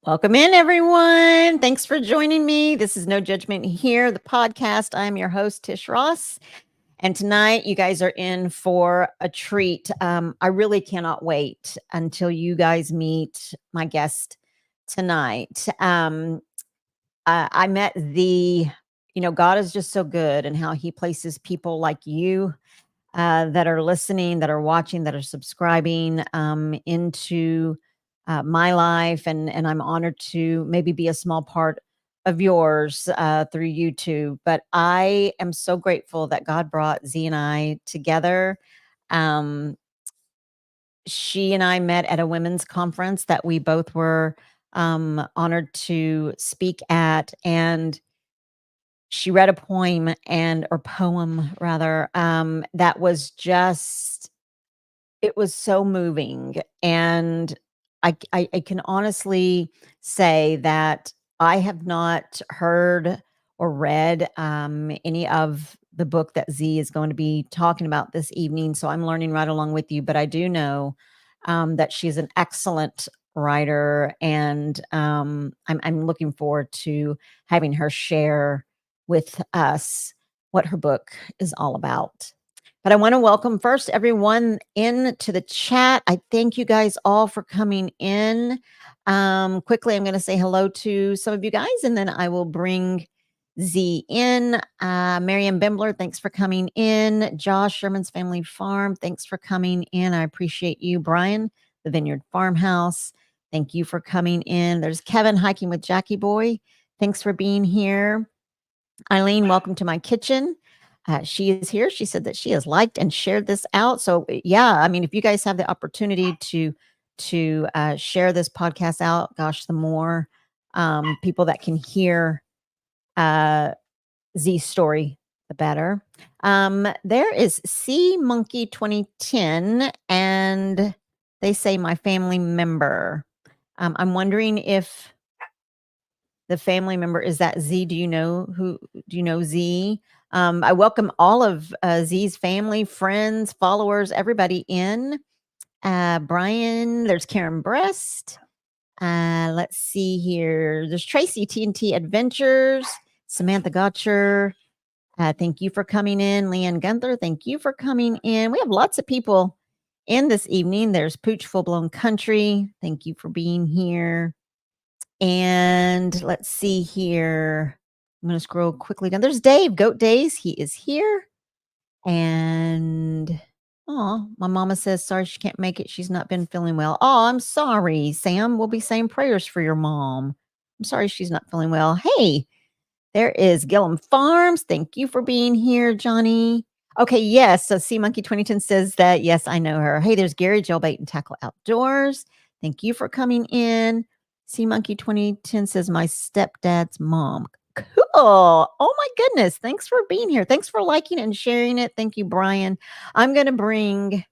Welcome in, everyone. Thanks for joining me. This is No Judgment Here, the podcast. I'm your host, Tish Ross. And tonight, you guys are in for a treat. I really cannot wait until you guys meet my guest tonight. I met God is just so good and how he places people like you that are listening, that are watching, that are subscribing into my life, and I'm honored to maybe be a small part of yours through YouTube. But I am so grateful that God brought Zee and I together. Um, she and I met at a women's conference that we both were honored to speak at, and she read a poem rather, that was just it was so moving. And I can honestly say that I have not heard or read any of the book that Z is going to be talking about this evening. So I'm learning right along with you. But I do know that she's an excellent writer, and I'm looking forward to having her share with us what her book is all about. But I want to welcome first everyone into the chat. I thank you guys all for coming in. Quickly, I'm going to say hello to some of you guys, and then I will bring Z in. Marianne Bimbler, thanks for coming in. Josh, Sherman's Family Farm, thanks for coming in. I appreciate you. Brian, the Vineyard Farmhouse, thank you for coming in. There's Kevin, Hiking with Jackie Boy. Thanks for being here. Eileen, welcome to my kitchen. She is here. She said that she has liked and shared this out. So yeah, I mean, if you guys have the opportunity to share this podcast out, gosh, the more people that can hear Zee's story, the better. There is C Monkey 2010, and they say my family member. I'm wondering if the family member is that Z. Do you know Z? I welcome all of Z's family, friends, followers, everybody in. Brian, there's Karen Breast. Let's see here. There's Tracy TNT Adventures, Samantha Gotcher. Thank you for coming in. Leanne Gunther, thank you for coming in. We have lots of people in this evening. There's Pooch Full Blown Country. Thank you for being here. And let's see here. I'm going to scroll quickly down. There's Dave, Goat Days. He is here. And my mama says, sorry, she can't make it. She's not been feeling well. Oh, I'm sorry, Sam. We'll be saying prayers for your mom. I'm sorry she's not feeling well. Hey, there is Gillum Farms. Thank you for being here, Johnny. Okay, yes. So C Monkey 2010 says that, yes, I know her. Hey, there's Gary, Jailbait and Tackle Outdoors. Thank you for coming in. C Monkey 2010 says my stepdad's mom. Cool. Oh my goodness. Thanks for being here. Thanks for liking and sharing it. Thank you, Brian. I'm going to bring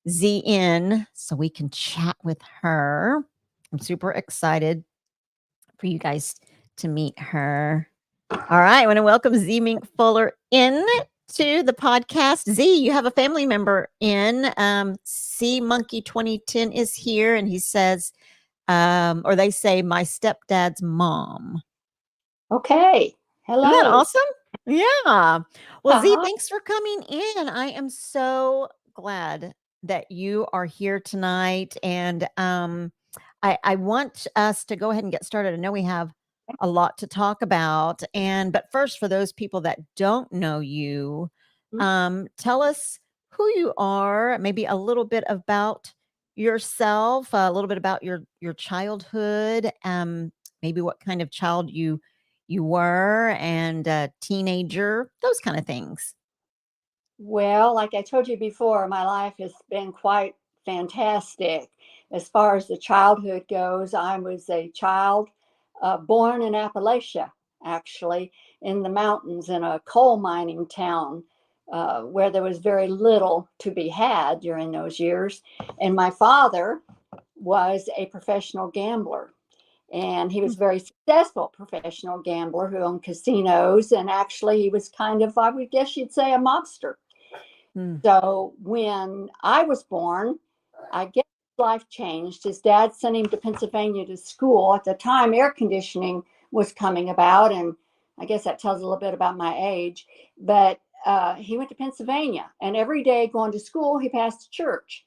Z in so we can chat with her. I'm super excited for you guys to meet her. All right. I want to welcome Zee Mink Fuller in to the podcast. Z, you have a family member in. C Monkey 2010 is here, and he says, or they say, my stepdad's mom. Okay. Hello. Isn't that awesome? Yeah. Well, Z, Uh-huh. thanks for coming in. I am so glad that you are here tonight. And I want us to go ahead and get started. I know we have a lot to talk about. But first, for those people that don't know you, tell us who you are, maybe a little bit about yourself, a little bit about your childhood, maybe what kind of child you were, and teenager, those kind of things. Well, like I told you before, my life has been quite fantastic. As far as the childhood goes, I was a child born in Appalachia, actually, in the mountains in a coal mining town where there was very little to be had during those years. And my father was a professional gambler. And he was a very successful professional gambler who owned casinos. And actually, he was kind of, I would guess you'd say, a mobster. So when I was born, I guess life changed. His dad sent him to Pennsylvania to school. At the time, air conditioning was coming about, and I guess that tells a little bit about my age. But he went to Pennsylvania, and every day going to school, he passed a church.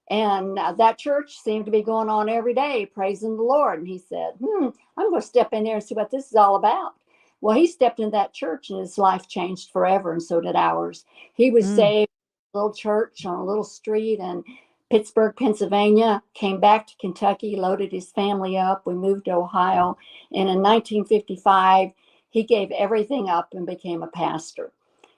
And that church seemed to be going on every day, praising the Lord. And he said, I'm going to step in there and see what this is all about. Well, he stepped in that church and his life changed forever, and so did ours. He was saved in a little church on a little street in Pittsburgh, Pennsylvania, came back to Kentucky, loaded his family up. We moved to Ohio. And in 1955, he gave everything up and became a pastor.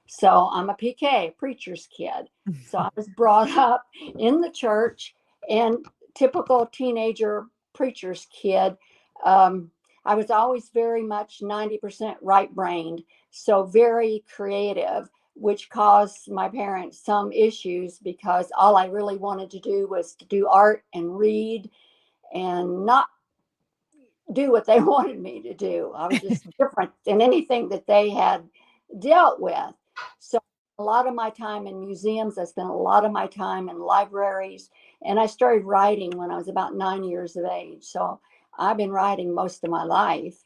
So I'm a PK, preacher's kid. So I was brought up in the church and typical teenager preacher's kid. I was always very much 90% right-brained, so very creative, which caused my parents some issues because all I really wanted to do was to do art and read and not do what they wanted me to do. I was just different than anything that they had dealt with. So a lot of my time in museums, I spent a lot of my time in libraries, and I started writing when I was about 9 years of age. So I've been writing most of my life.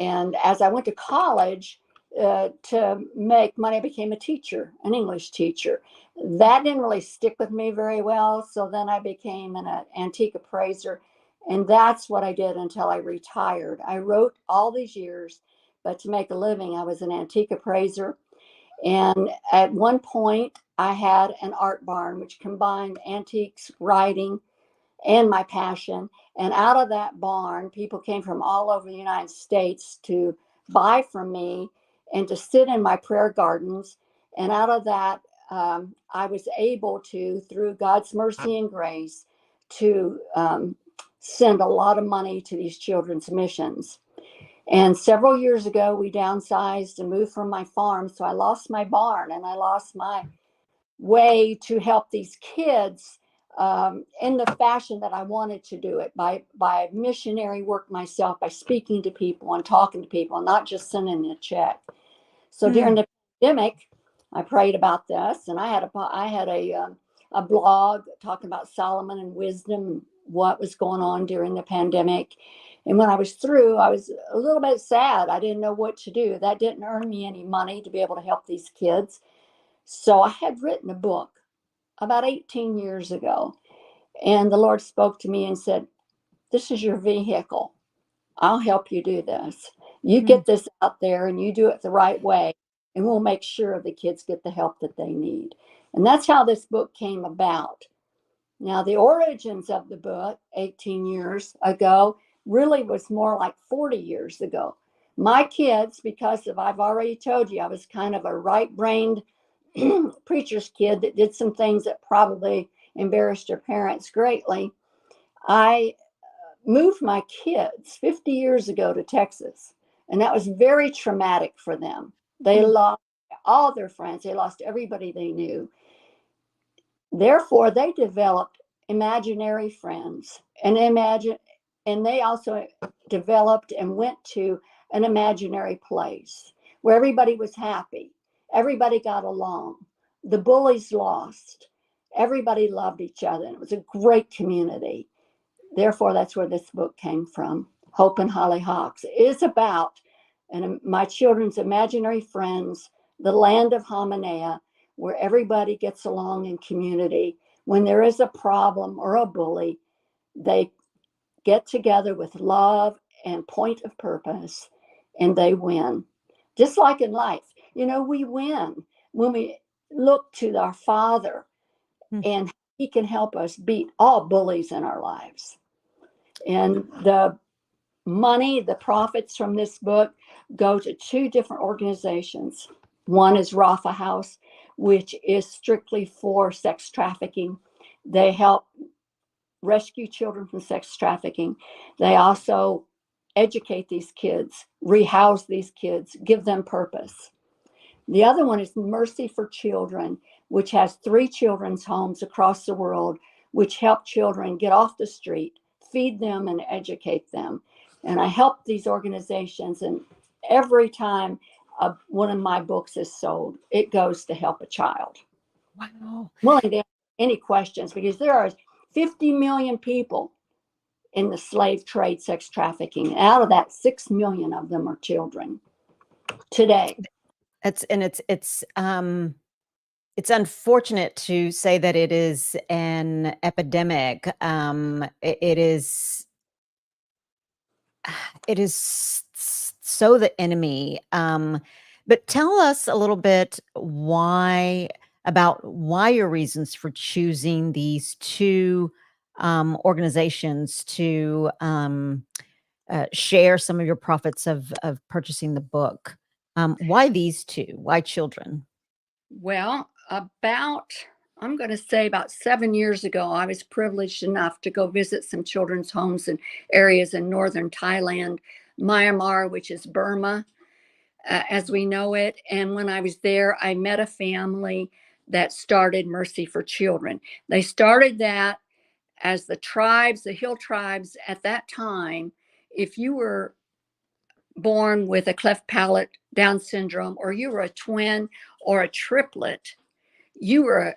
And as I went to college to make money, I became a teacher, an English teacher. That didn't really stick with me very well. So then I became an antique appraiser. And that's what I did until I retired. I wrote all these years, but to make a living, I was an antique appraiser. And at one point, I had an art barn, which combined antiques, writing, and my passion. And out of that barn, people came from all over the United States to buy from me and to sit in my prayer gardens. And out of that, I was able to, through God's mercy and grace, to send a lot of money to these children's missions. And several years ago, we downsized and moved from my farm. So I lost my barn and I lost my way to help these kids in the fashion that I wanted to do it, by missionary work myself, by speaking to people and talking to people, and not just sending a check. So during the pandemic, I prayed about this, and I had a blog talking about Solomon and wisdom and what was going on during the pandemic. And when I was through, I was a little bit sad. I didn't know what to do. That didn't earn me any money to be able to help these kids. So I had written a book about 18 years ago, and the Lord spoke to me and said, this is your vehicle. I'll help you do this. You get this out there and you do it the right way, and we'll make sure the kids get the help that they need. And that's how this book came about. Now, the origins of the book 18 years ago really was more like 40 years ago. My kids, because of, I've already told you, I was kind of a right-brained preacher's kid that did some things that probably embarrassed their parents greatly. I moved my kids 50 years ago to Texas, and that was very traumatic for them. They lost all their friends. They lost everybody they knew. Therefore, they developed imaginary friends, and they also developed and went to an imaginary place where everybody was happy. Everybody got along. The bullies lost. Everybody loved each other. And it was a great community. Therefore, that's where this book came from. Hope and Hollyhocks. It is about my children's imaginary friends, the land of Hominea, where everybody gets along in community. When there is a problem or a bully, they get together with love and point of purpose, and they win. Just like in life, we win when we look to our Father, and He can help us beat all bullies in our lives. And the money, the profits from this book go to two different organizations. One is Rafa House, which is strictly for sex trafficking. They help rescue children from sex trafficking. They also educate these kids, rehouse these kids, give them purpose. The other one is Mercy for Children, which has 3 children's homes across the world, which help children get off the street, feed them, and educate them. And I help these organizations, and every time one of my books is sold, it goes to help a child. Wow. I'm willing to answer any questions, because there are 50 million people in the slave trade, sex trafficking. Out of that, 6 million of them are children today. It's unfortunate to say that it is an epidemic. It is so the enemy. But tell us a little bit about your reasons for choosing these two organizations to share some of your profits of purchasing the book. Why these two? Why children? Well, I'm going to say about 7 years ago, I was privileged enough to go visit some children's homes in areas in northern Thailand, Myanmar, which is Burma, as we know it. And when I was there, I met a family that started Mercy for Children. They started that as the hill tribes at that time. If you were born with a cleft palate, Down syndrome, or you were a twin or a triplet, you were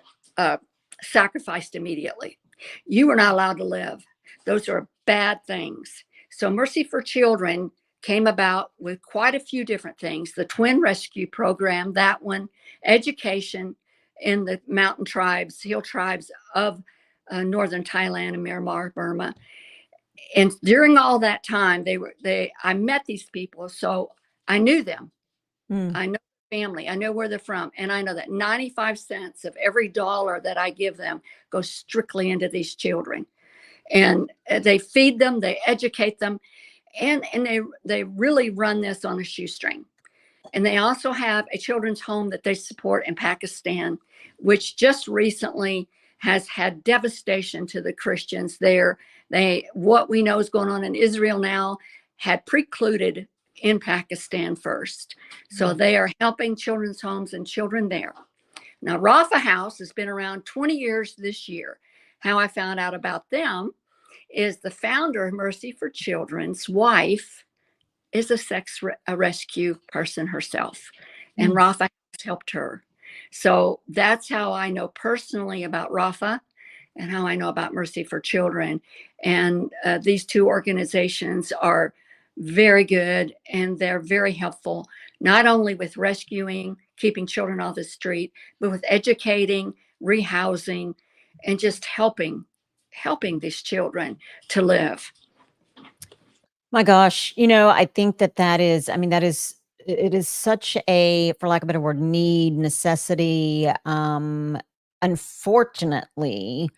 sacrificed immediately. You were not allowed to live. Those are bad things. So Mercy for Children came about with quite a few different things. The twin rescue program, that one, education in the mountain tribes, hill tribes of northern Thailand and Myanmar, Burma. And during all that time, I met these people, so I knew them. I know their family. I know where they're from. And I know that 95 cents of every dollar that I give them goes strictly into these children. And they feed them, they educate them, and they really run this on a shoestring. And they also have a children's home that they support in Pakistan, which just recently has had devastation to the Christians there. What we know is going on in Israel now had precluded in Pakistan first. So they are helping children's homes and children there. Now, Rafa House has been around 20 years this year. How I found out about them is the founder of Mercy for Children's wife is a sex rescue person herself, and Rafa has helped her. So that's how I know personally about Rafa and how I know about Mercy for Children. And these two organizations are very good, and they're very helpful, not only with rescuing, keeping children off the street, but with educating, rehousing, and just helping these children to live. My gosh, I think that is, it is such a, for lack of a better word, necessity. Unfortunately,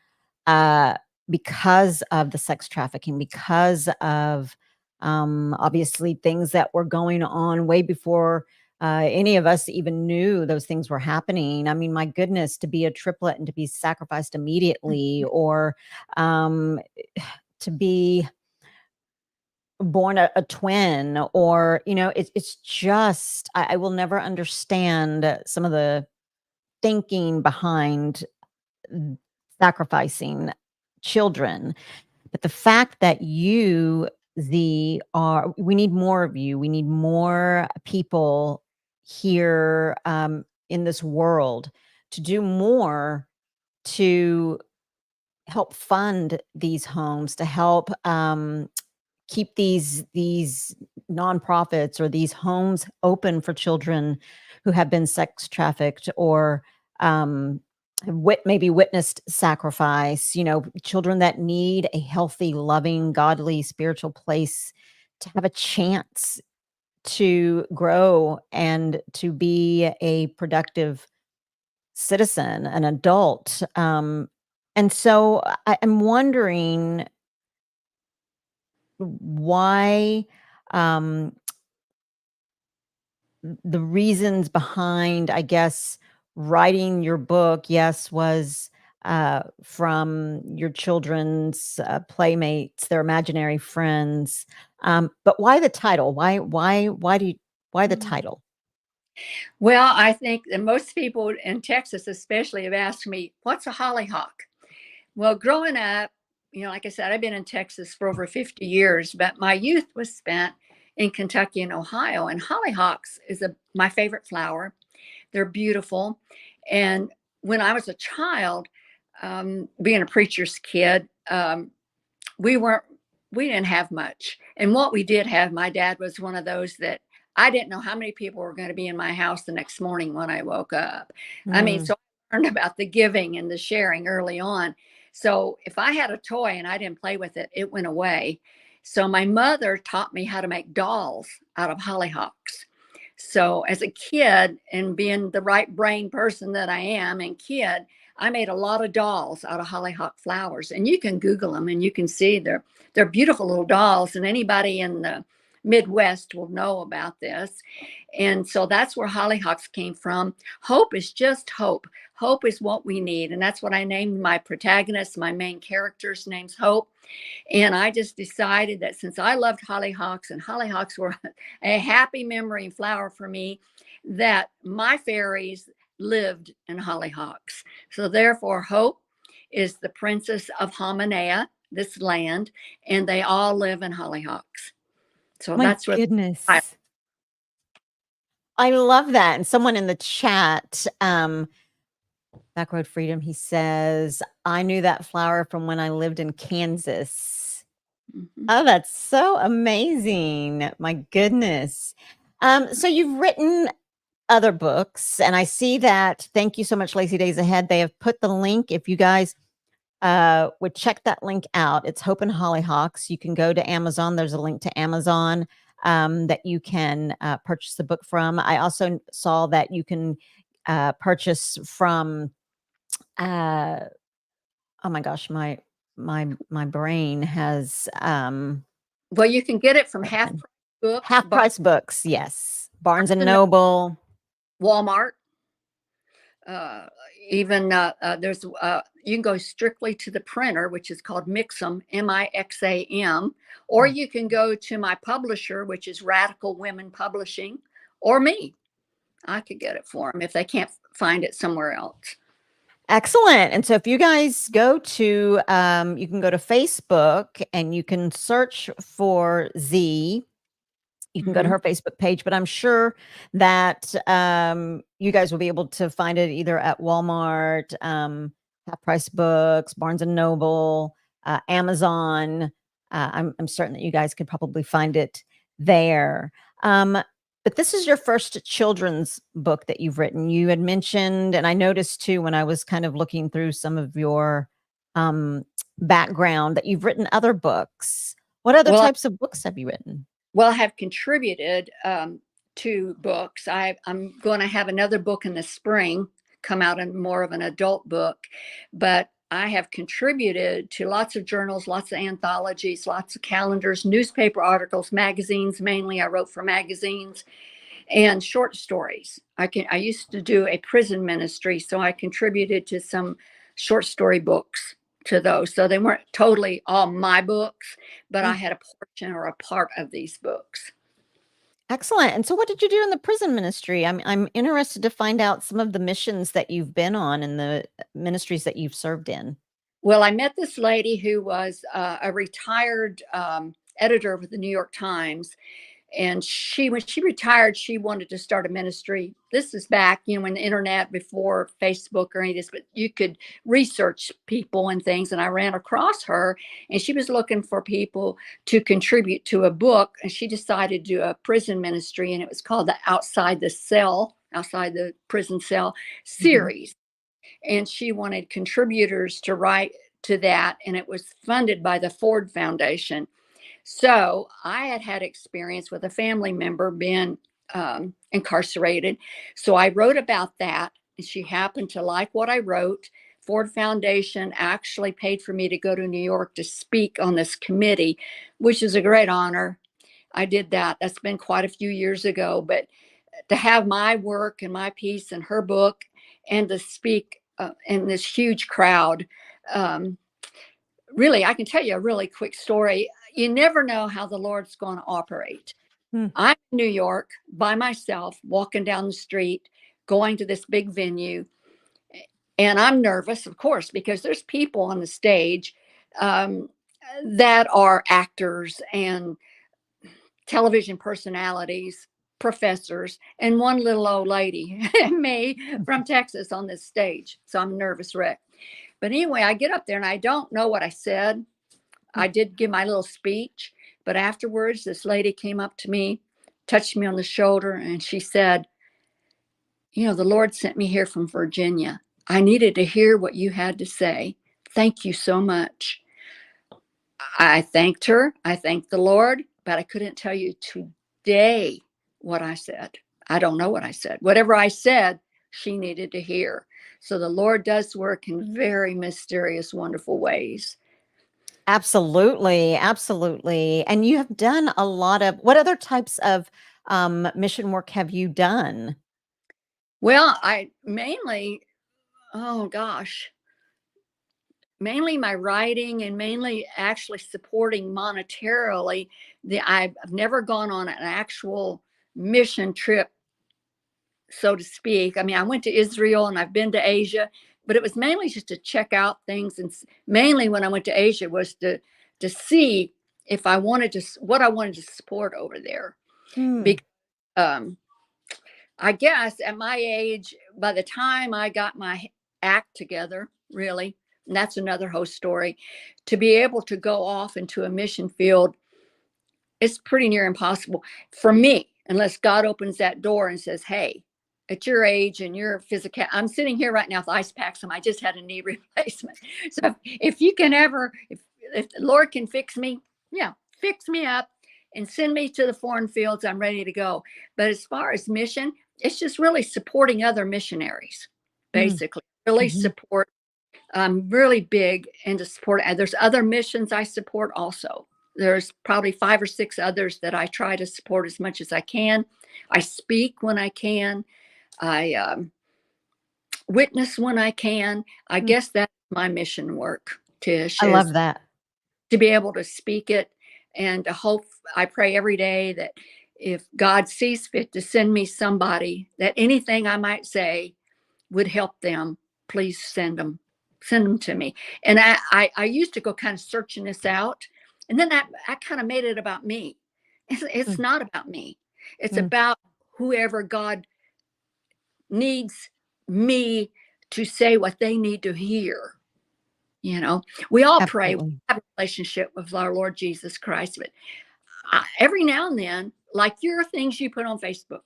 uh, because of the sex trafficking, because of obviously things that were going on way before any of us even knew those things were happening. I mean, my goodness, to be a triplet and to be sacrificed immediately, or to be born a twin, or it's just I will never understand some of the thinking behind sacrificing children. But the fact that you we need more of you, we need more people here in this world to do more to help fund these homes, to help keep these nonprofits or these homes open for children who have been sex trafficked, or maybe witnessed sacrifice, children that need a healthy, loving, godly, spiritual place to have a chance to grow and to be a productive citizen, an adult. And so I'm wondering why um the reasons behind, I guess, writing your book, yes, was from your children's playmates, their imaginary friends. But why the title? Why the title? Well, I think that most people in Texas, especially, have asked me, what's a hollyhock? Well, growing up, like I said, I've been in Texas for over 50 years, but my youth was spent in Kentucky and Ohio. And hollyhocks is my favorite flower. They're beautiful. And when I was a child, being a preacher's kid, we weren't, we didn't have much. And what we did have, my dad was one of those that I didn't know how many people were going to be in my house the next morning when I woke up. I mean, so I learned about the giving and the sharing early on. So if I had a toy and I didn't play with it, it went away. So my mother taught me how to make dolls out of hollyhocks. So as a kid, and being the right brain person that I am and kid, I made a lot of dolls out of hollyhock flowers. And you can Google them and you can see they're beautiful little dolls. And anybody in the Midwest will know about this. And so that's where hollyhocks came from. Hope is just hope. Hope is what we need. And that's what I named my protagonist. My main character's name's Hope. And I just decided that since I loved hollyhocks and hollyhocks were a happy memory flower for me, that my fairies lived in hollyhocks. So therefore, Hope is the princess of Hominea, this land, and they all live in hollyhocks. So My that's what goodness. I love that. And someone in the chat, Backroad Freedom, he says, I knew that flower from when I lived in Kansas. Oh, that's so amazing. My goodness. So you've written other books, and I see that. Thank you so much, Lazy Days Ahead. They have put the link. If you guys would check that link out, it's Hope and Hollyhocks. You can go to Amazon. There's a link to Amazon that you can purchase the book from. I also saw that you can purchase from oh my gosh, my brain has well, you can get it from Half Price Books, Half Price Books, yes. Barnes and Noble, Walmart. Even there's you can go strictly to the printer, which is called Mixam, Mixam, or you can go to my publisher, which is Radical Women Publishing, or me. I could get it for them if they can't find it somewhere else. Excellent. And so if you guys go to, you can go to Facebook and you can search for Zee. You can go to her Facebook page, but I'm sure that you guys will be able to find it either at Walmart, Half Price Books, Barnes and Noble, Amazon. I'm certain that you guys could probably find it there. But this is your first children's book that you've written. You had mentioned, and I noticed too when I was kind of looking through some of your background, that you've written other books. What other types of books have you written? Well, I have contributed to books. I'm going to have another book in the spring come out in more of an adult book, but I have contributed to lots of journals, lots of anthologies, lots of calendars, newspaper articles, magazines. Mainly I wrote for magazines, and short stories. I used to do a prison ministry, so I contributed to some short story books to those. So they weren't totally all my books, but I had a portion or a part of these books. Excellent. And so what did you do in the prison ministry? I'm interested to find out some of the missions that you've been on and the ministries that you've served in. Well, I met this lady who was a retired editor with the New York Times. And when she retired, she wanted to start a ministry. This is back, when the internet, before Facebook or any of this, but you could research people and things. And I ran across her, and she was looking for people to contribute to a book. And she decided to do a prison ministry, and it was called the Outside the Prison Cell series. And she wanted contributors to write to that. And it was funded by the Ford Foundation. So I had experience with a family member being incarcerated. So I wrote about that. And she happened to like what I wrote. Ford Foundation actually paid for me to go to New York to speak on this committee, which is a great honor. I did that. That's been quite a few years ago. But to have my work and my piece in her book and to speak in this huge crowd, really, I can tell you a really quick story. You never know how the Lord's going to operate. I'm in New York by myself, walking down the street, going to this big venue. And I'm nervous, of course, because there's people on the stage that are actors and television personalities, professors, and one little old lady, me from Texas, on this stage. So I'm a nervous wreck. But anyway, I get up there and I don't know what I said. I did give my little speech, but afterwards, this lady came up to me, touched me on the shoulder, and she said, the Lord sent me here from Virginia. I needed to hear what you had to say. Thank you so much. I thanked her. I thanked the Lord, but I couldn't tell you today what I said. I don't know what I said. Whatever I said, she needed to hear. So the Lord does work in very mysterious, wonderful ways. Absolutely, absolutely. And you have done a lot of what other types of mission work have you done? Well, I mainly, oh gosh, mainly my writing and mainly actually supporting monetarily. I've never gone on an actual mission trip, so to speak. I mean, I went to Israel and I've been to Asia, but it was mainly just to check out things. And mainly when I went to Asia was to see if I wanted to, what I wanted to support over there. Because I guess at my age, by the time I got my act together, really, and that's another whole story, to be able to go off into a mission field, it's pretty near impossible for me, unless God opens that door and says, hey, at your age and your physical, I'm sitting here right now with ice packs and I just had a knee replacement. So if you can ever, if the Lord can fix me, yeah, fix me up and send me to the foreign fields, I'm ready to go. But as far as mission, it's just really supporting other missionaries, basically. Really support. I'm really big into support. And there's other missions I support also. There's probably 5 or 6 others that I try to support as much as I can. I speak when I can. I witness when I can. I guess that's my mission work, Tish, I is love that. to be able to speak it and to hope. I pray every day that if God sees fit to send me somebody, that anything I might say would help them, please send them to me. And I used to go kind of searching this out, and then I kind of made it about me. It's not about me. It's about whoever God needs me to say what they need to hear. We all pray, we Absolutely. have a relationship with our Lord Jesus Christ, but every now and then, like your things you put on Facebook,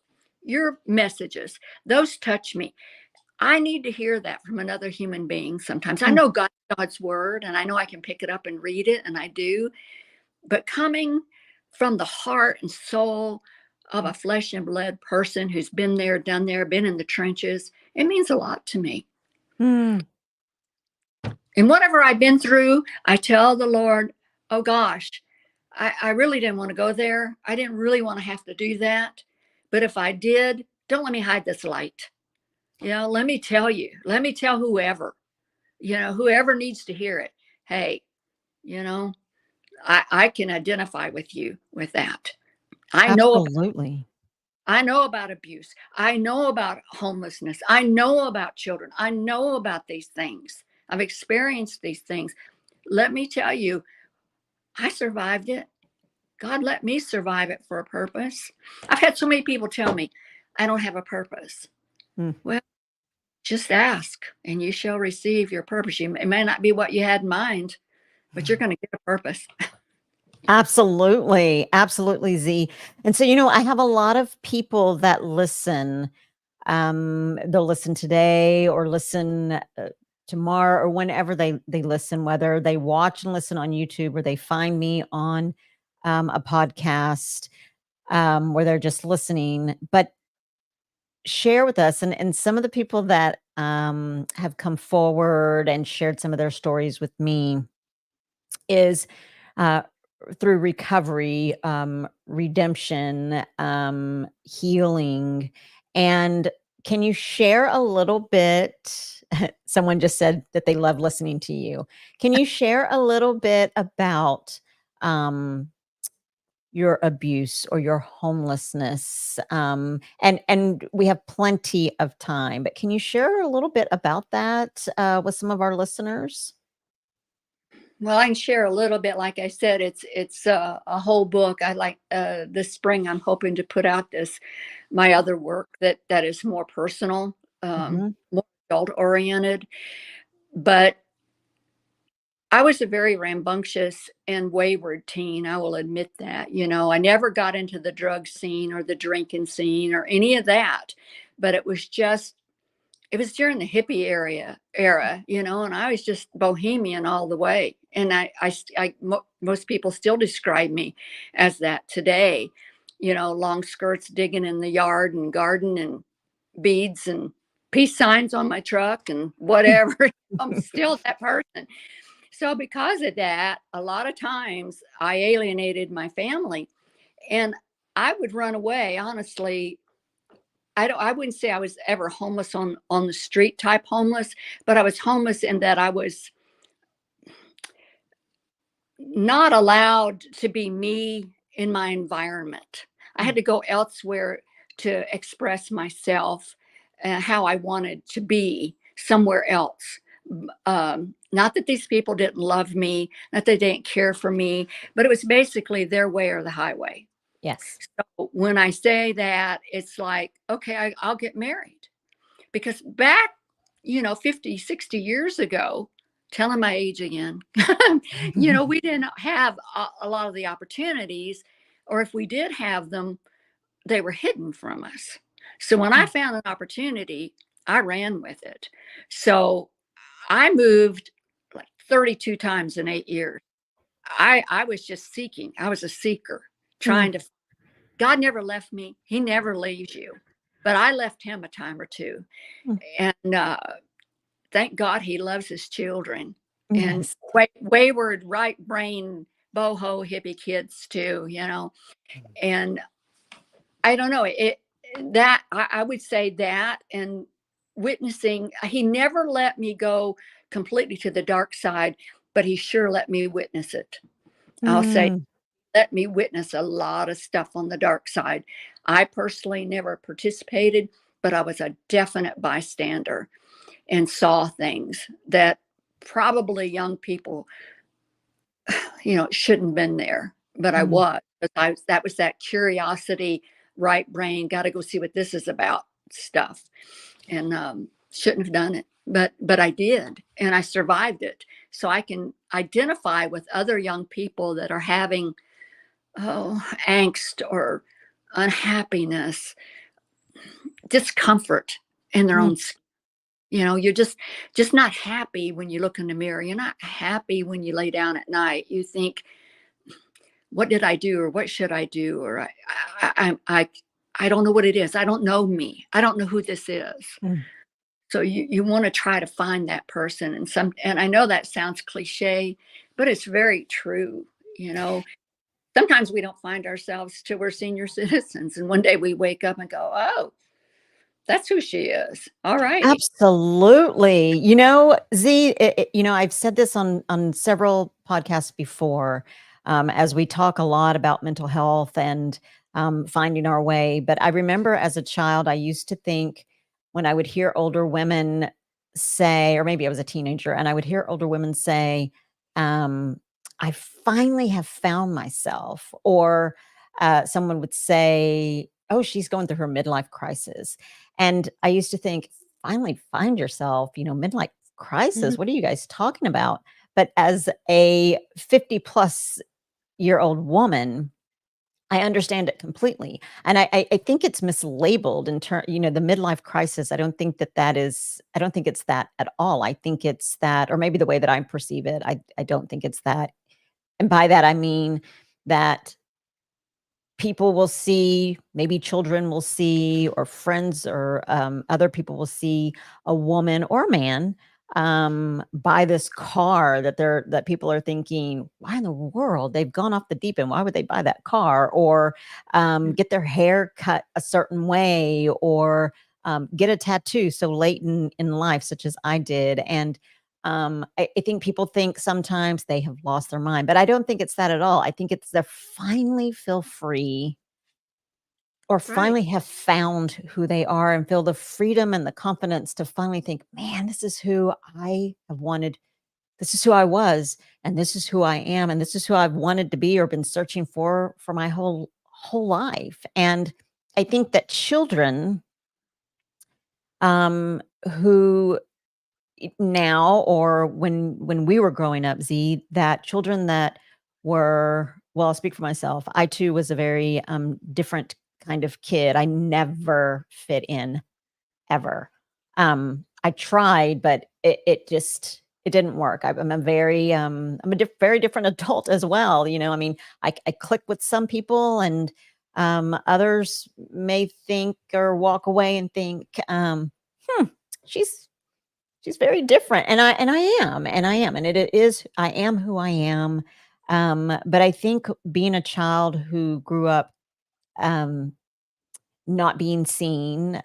your messages, those touch me. I need to hear that from another human being sometimes. I know God's word, and I know I can pick it up and read it, and I do. But coming from the heart and soul of a flesh and blood person who's been there, done there, been in the trenches, it means a lot to me. And whatever I've been through, I tell the Lord, oh gosh, I really didn't want to go there. I didn't really want to have to do that. But if I did, don't let me hide this light. Let me tell you, let me tell whoever, whoever needs to hear it. Hey, I can identify with you with that. Absolutely. I know about abuse. I know about homelessness. I know about children. I know about these things. I've experienced these things. Let me tell you, I survived it. God let me survive it for a purpose. I've had so many people tell me, I don't have a purpose. Well, just ask and you shall receive your purpose. It may not be what you had in mind, but you're going to get a purpose. Absolutely. Absolutely, Z. And so, I have a lot of people that listen. They'll listen today or listen tomorrow or whenever they listen, whether they watch and listen on YouTube or they find me on a podcast where they're just listening. But share with us, and some of the people that have come forward and shared some of their stories with me is through recovery, redemption, healing. And can you share a little bit? Someone just said that they love listening to you. Can you share a little bit about your abuse or your homelessness? And we have plenty of time, but can you share a little bit about that with some of our listeners? Well, I can share a little bit. Like I said, it's a whole book. I like this spring. I'm hoping to put out my other work that is more personal, more adult oriented. But I was a very rambunctious and wayward teen. I will admit that. I never got into the drug scene or the drinking scene or any of that. But it was during the hippie era, and I was just bohemian all the way. And most people still describe me as that today. Long skirts, digging in the yard and garden, and beads and peace signs on my truck and whatever. I'm still that person. So because of that, a lot of times I alienated my family, and I would run away. Honestly, I wouldn't say I was ever homeless on the street type homeless, but I was homeless in that I was not allowed to be me in my environment. I had to go elsewhere to express myself, how I wanted to be somewhere else. Not that these people didn't love me, not that they didn't care for me, but it was basically their way or the highway. Yes. So when I say that, it's like, okay, I'll get married. Because back, 50, 60 years ago, telling my age again, we didn't have a lot of the opportunities, or if we did have them, they were hidden from us. So when I found an opportunity, I ran with it. So I moved like 32 times in 8 years. I was just seeking. I was a seeker, trying to. God never left me. He never leaves you. But I left him a time or two. And thank God he loves his children. And Yes. wayward, right brain, boho hippie kids too, And I don't know that I would say that, and witnessing, he never let me go completely to the dark side, but he sure let me witness it. I'll say, let me witness a lot of stuff on the dark side. I personally never participated, but I was a definite bystander and saw things that probably young people, shouldn't have been there, but I was. That was that curiosity, right brain, got to go see what this is about stuff, and shouldn't have done it, but I did, and I survived it. So I can identify with other young people that are having angst or unhappiness, discomfort in their own skin. You're just not happy when you look in the mirror. You're not happy when you lay down at night. You think, what did I do, or what should I do, or I don't know what it is. I don't know me. I don't know who this is. So you want to try to find that person, and I know that sounds cliche, but it's very true. Sometimes we don't find ourselves till we're senior citizens, and one day we wake up and go, oh, that's who she is. All right. Absolutely. Z, I've said this on several podcasts before, as we talk a lot about mental health and finding our way. But I remember as a child, I used to think when I would hear older women say, or maybe I was a teenager, and I would hear older women say, I finally have found myself, or someone would say, oh, she's going through her midlife crisis. And I used to think, finally find yourself, midlife crisis. What are you guys talking about? But as a 50-plus-year-old woman, I understand it completely. And I think it's mislabeled in terms, the midlife crisis. I don't think I don't think it's that at all. I think it's that, or maybe the way that I perceive it, I don't think it's that. And by that, I mean that people will see, maybe children will see, or friends, or other people will see a woman or a man buy this car that people are thinking, why in the world, they've gone off the deep end, why would they buy that car? Or get their hair cut a certain way, or get a tattoo so late in life, such as I did. And I think people think sometimes they have lost their mind, but I don't think it's that at all. I think it's they finally feel free, or finally have found who they are, and feel the freedom and the confidence to finally think, man, this is who I have wanted. This is who I was, and this is who I am, and this is who I've wanted to be or been searching for my whole life. And I think that children who now or when we were growing up, Z, that children that were, well, I'll speak for myself. I too was a very different kind of kid. I never fit in ever. I tried, but it didn't work. I'm a very very different adult as well. I mean, I click with some people, and others may think or walk away and think, hmm, she's she's very different, and I am, and it is, I am who I am. But I think being a child who grew up um not being seen,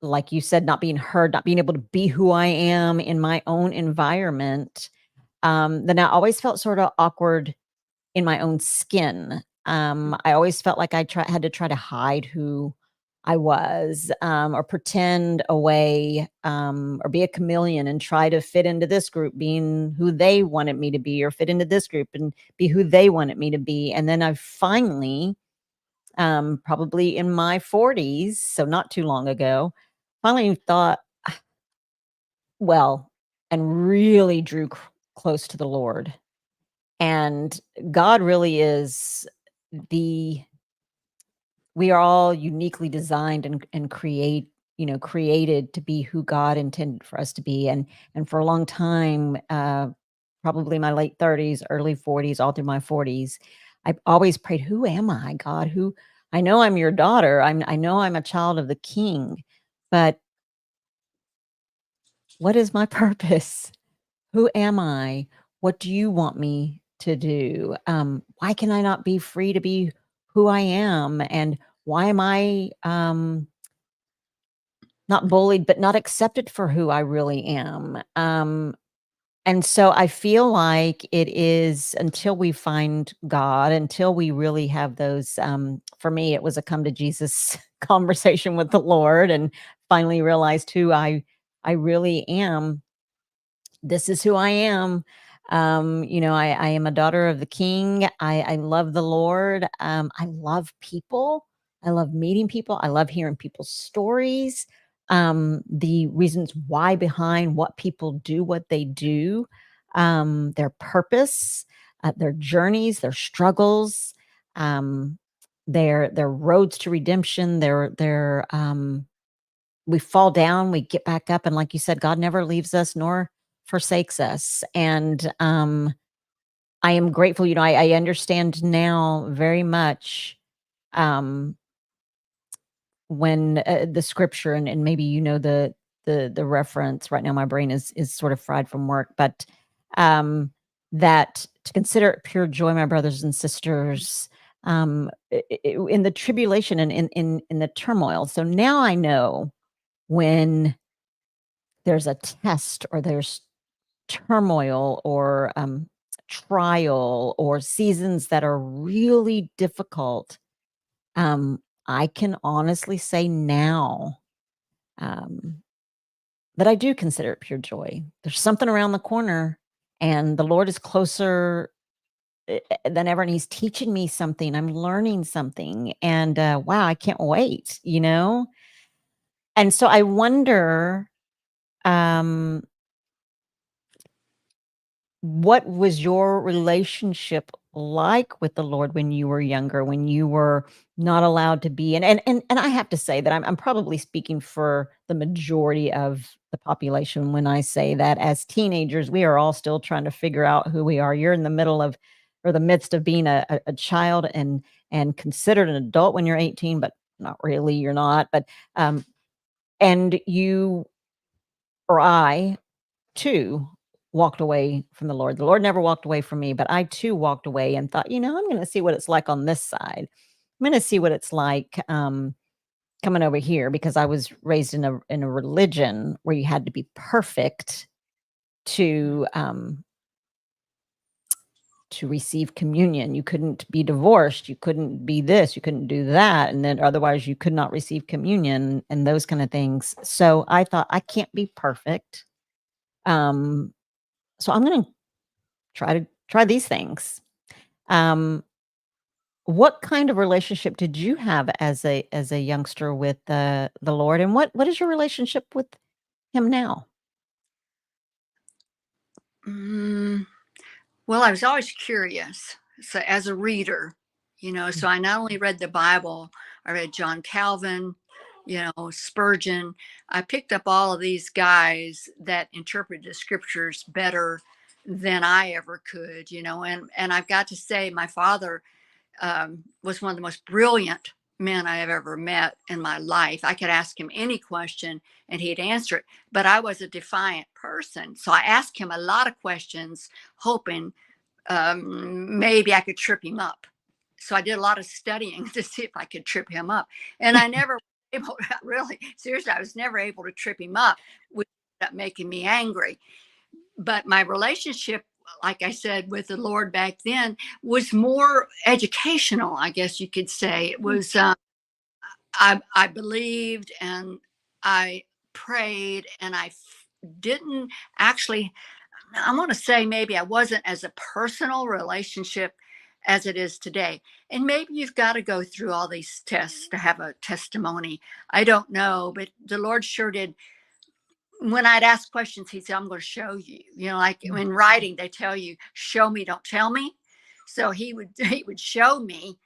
like you said, not being heard, not being able to be who I am in my own environment, then I always felt sort of awkward in my own skin. I always felt like had to try to hide who I was, or pretend away, or be a chameleon and try to fit into this group, being who they wanted me to be, or fit into this group and be who they wanted me to be. And then I finally, probably in my 40s, so not too long ago, finally thought, well, and really drew close to the Lord. And God really is the we are all uniquely designed and created to be who God intended for us to be. And for a long time, probably my late 30s, early 40s, all through my 40s, I've always prayed, who am I, God? Who I know I'm your daughter. I know I'm a child of the King, but what is my purpose? Who am I? What do you want me to do? Why can I not be free to be who I am? And why am I not bullied, but not accepted for who I really am? And so I feel like it is until we find God, until we really have those. For me, it was a come to Jesus conversation with the Lord, and finally realized who I really am. This is who I am. I am a daughter of the King. I love the Lord. I love people. I love meeting people. I love hearing people's stories, the reasons why behind what people do, what they do, their purpose, their journeys, their struggles, um, their roads to redemption, their we fall down, we get back up, and like you said, God never leaves us nor forsakes us. And I am grateful. I understand now very much, um, when the scripture, and maybe the reference. Right now, my brain is sort of fried from work, but um, that to consider it pure joy, my brothers and sisters, in the tribulation and in the turmoil. So now I know when there's a test or there's turmoil or trial or seasons that are really difficult, I can honestly say now, um, that I do consider it pure joy. There's something around the corner, and the Lord is closer than ever, and He's teaching me something. I'm learning something, and wow, I can't wait. And so I wonder, um, what was your relationship like with the Lord when you were younger, when you were not allowed to be, and I have to say that I'm probably speaking for the majority of the population when I say that as teenagers, we are all still trying to figure out who we are. You're in the middle of or the midst of being a child and considered an adult when you're 18, but not really, you're not. But and you or I too walked away from the Lord. The Lord never walked away from me, but I too walked away and thought, I'm going to see what it's like on this side. I'm going to see what it's like, coming over here, because I was raised in a religion where you had to be perfect to receive communion. You couldn't be divorced. You couldn't be this. You couldn't do that, and then otherwise you could not receive communion and those kind of things. So I thought, I can't be perfect. So I'm going to try these things. Um, what kind of relationship did you have as a youngster with the Lord, and what is your relationship with Him now? Mm, well, I was always curious. So as a reader, so I not only read the Bible, I read John Calvin, Spurgeon. I picked up all of these guys that interpreted the scriptures better than I ever could, and I've got to say, my father was one of the most brilliant men I have ever met in my life. I could ask him any question and he'd answer it, but I was a defiant person. So I asked him a lot of questions, hoping maybe I could trip him up. So I did a lot of studying to see if I could trip him up. And I never able really seriously, I was never able to trip him up, which ended up making me angry. But my relationship, like I said, with the Lord back then was more educational, I guess you could say. It was I believed and I prayed and didn't actually, I want to say maybe I wasn't as a personal relationship as it is today. And maybe you've got to go through all these tests to have a testimony. I don't know, but the Lord sure did. When I'd ask questions, he'd say, I'm going to show you. Like in writing, they tell you, show me, don't tell me. So he would show me,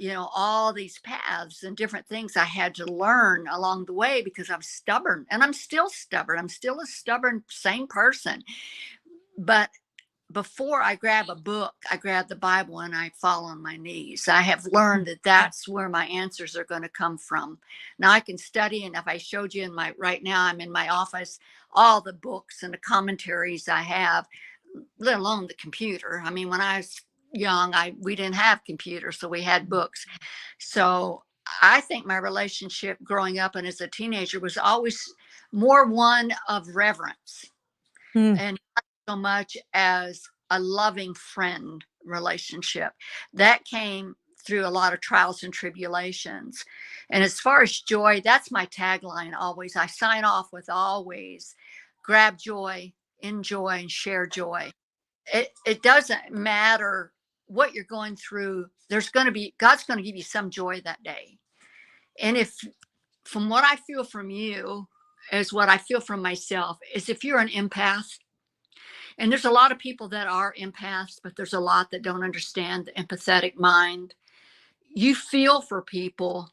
all these paths and different things I had to learn along the way because I'm stubborn and I'm still stubborn. I'm still a stubborn, same person. But before I grab a book, I grab the Bible and I fall on my knees. I have learned that that's where my answers are going to come from. Now I can study, and if I showed you right now, I'm in my office, all the books and the commentaries I have, let alone the computer. I mean, when I was young, we didn't have computers, so we had books. So I think my relationship growing up and as a teenager was always more one of reverence. Mm. And not so much as a loving friend relationship. That came through a lot of trials and tribulations. And as far as joy, that's my tagline always. I sign off with always grab joy, enjoy, and share joy. It doesn't matter what you're going through. God's going to give you some joy that day. And if from what I feel from you is what I feel from myself, is if you're an empath, and there's a lot of people that are empaths, but there's a lot that don't understand the empathetic mind. You feel for people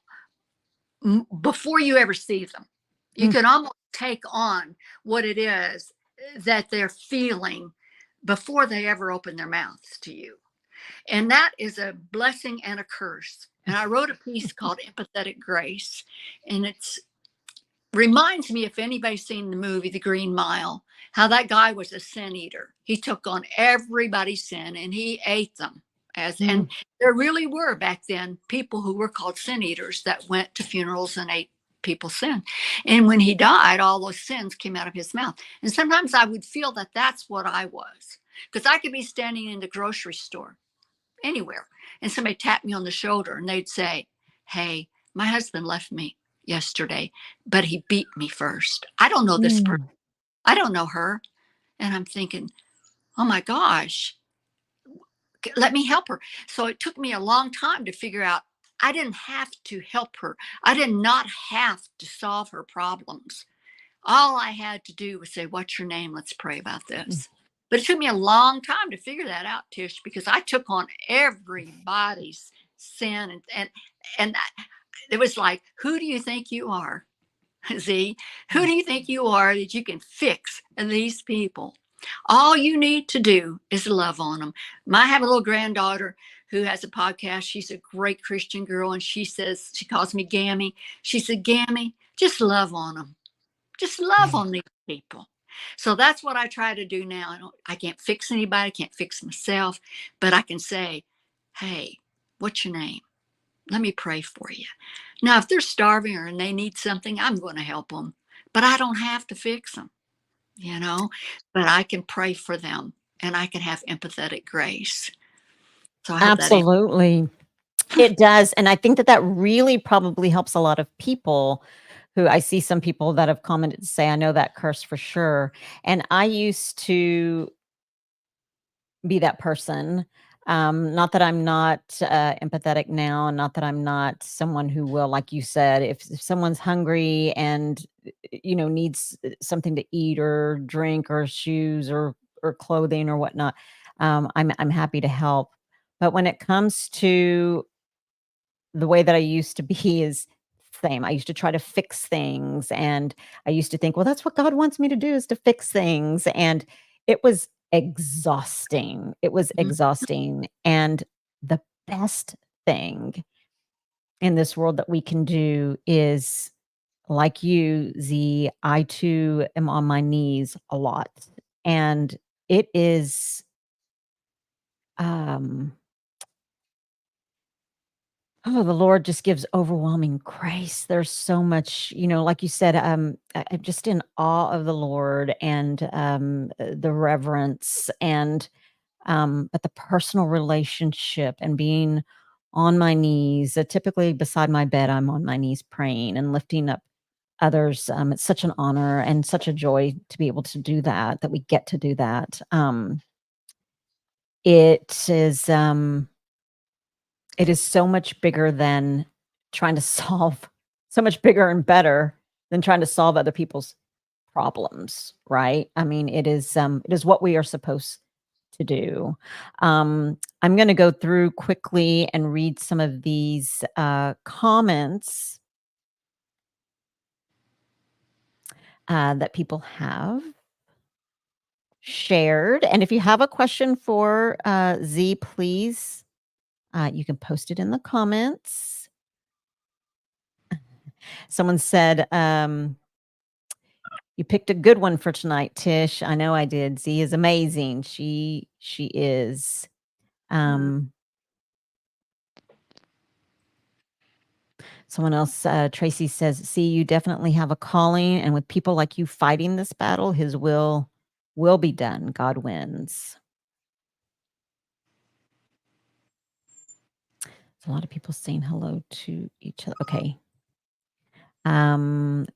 before you ever see them. You Mm. can almost take on what it is that they're feeling before they ever open their mouths to you. And that is a blessing and a curse. And I wrote a piece called Empathetic Grace, and it's reminds me, if anybody's seen the movie The Green Mile, how that guy was a sin eater. He took on everybody's sin and he ate them. And there really were back then people who were called sin eaters that went to funerals and ate people's sin. And when he died, all those sins came out of his mouth. And sometimes I would feel that that's what I was, because I could be standing in the grocery store anywhere and somebody tapped me on the shoulder and they'd say, hey, my husband left me yesterday, but he beat me first. I don't know this person. I don't know her. And I'm thinking, oh my gosh, let me help her. So it took me a long time to figure out I didn't have to help her. I did not have to solve her problems. All I had to do was say, what's your name? Let's pray about this. But it took me a long time to figure that out, Tish, because I took on everybody's sin. And it was like, who do you think you are, Zee? Who do you think you are that you can fix these people? All you need to do is love on them. I have a little granddaughter who has a podcast. She's a great Christian girl. And she calls me Gammy. She said, Gammy, just love on them. Just love on these people. So that's what I try to do now. I can't fix anybody, I can't fix myself, but I can say, hey, what's your name? Let me pray for you. Now, if they're starving or they need something, I'm going to help them, but I don't have to fix them, but I can pray for them and I can have empathetic grace. So I hope that answers. Absolutely. It does. And I think that that really probably helps a lot of people who I see some people that have commented to say, I know that curse for sure. And I used to be that person. Not that I'm not empathetic now, and not that I'm not someone who will, like you said, if someone's hungry and needs something to eat or drink or shoes or or clothing or whatnot, I'm happy to help. But when it comes to the way that I used to be is same. I used to try to fix things, and I used to think, well, that's what God wants me to do, is to fix things. And it was exhausting. It was Mhm. exhausting. And the best thing in this world that we can do is, like you, Z, I too am on my knees a lot. And it is um oh, the Lord just gives overwhelming grace. There's so much, like you said, I'm just in awe of the Lord, and the reverence, and but the personal relationship and being on my knees. Typically beside my bed, I'm on my knees praying and lifting up others. It's such an honor and such a joy to be able to do that, that we get to do that. It is it is so much bigger than trying to solve so much bigger and better than trying to solve other people's problems, right? I mean, it is what we are supposed to do. I'm gonna go through quickly and read some of these comments that people have shared. And if you have a question for Z, please, you can post it in the comments. Someone said, you picked a good one for tonight, Tish. I know I did. Z is amazing. She is. Um, Someone else, Tracy says, see, you definitely have a calling, and with people like you fighting this battle, his will be done. God wins. There's a lot of people saying hello to each other. Okay.